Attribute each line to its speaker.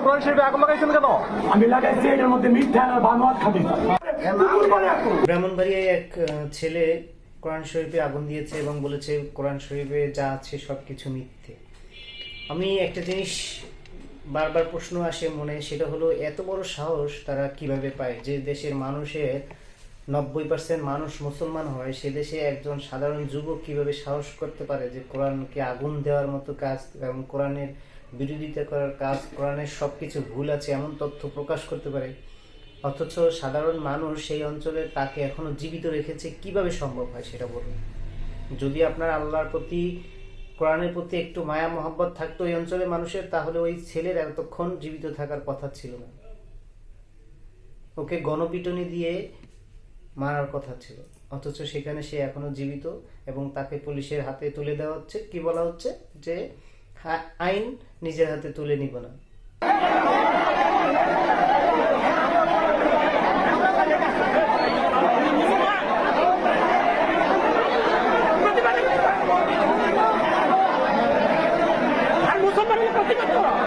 Speaker 1: কোরআন শরীফে আগুন লাগাইছেন কেন?
Speaker 2: আমি লাগাইছি এটার মধ্যে মিথ্যা আর বানোয়াট খাবি।
Speaker 3: ব্রাহ্মণবাড়িয়ায় এক ছেলে কোরআন শরীফে আগুন দিয়েছে এবং বলেছে কোরআন শরীফে যা আছে সবকিছু মিথ্যে। আমি একটা জিনিস বারবার প্রশ্ন আসে মনে, সেটা হলো এত বড় সাহস তারা কিভাবে পায়? যে দেশের মানুষের 90% মানুষ মুসলমান হয়, সে দেশে একজন সাধারণ যুবক কিভাবে সাহস করতে পারে যে কোরআনকে আগুন দেওয়ার মতো কাজ এবং কোরআনের বিরোধিতা করার কাজ, কোরআনের সবকিছু ভুল আছে এমন তথ্য প্রকাশ করতে পারে, অথচ সাধারণ মানুষ সেই অঞ্চলে তাকে এখনো জীবিত রেখেছে? কিভাবে সম্ভব হয় সেটা বলুন। যদি আপনার আল্লাহর প্রতি, কোরআনের প্রতি একটু মায়া মহব্বত থাকতো এই অঞ্চলের মানুষের, তাহলে ওই ছেলের এতক্ষণ জীবিত থাকার কথা ছিল না। ওকে গণপিটুনি দিয়ে মারার কথা ছিল, অথচ সেখানে সে এখনো জীবিত এবং তাকে পুলিশের হাতে তুলে দেওয়া হচ্ছে। কি বলা হচ্ছে? যে আইন নিজের হাতে তুলে নিব না।
Speaker 2: মুসলমানের প্রতিবাদ করো।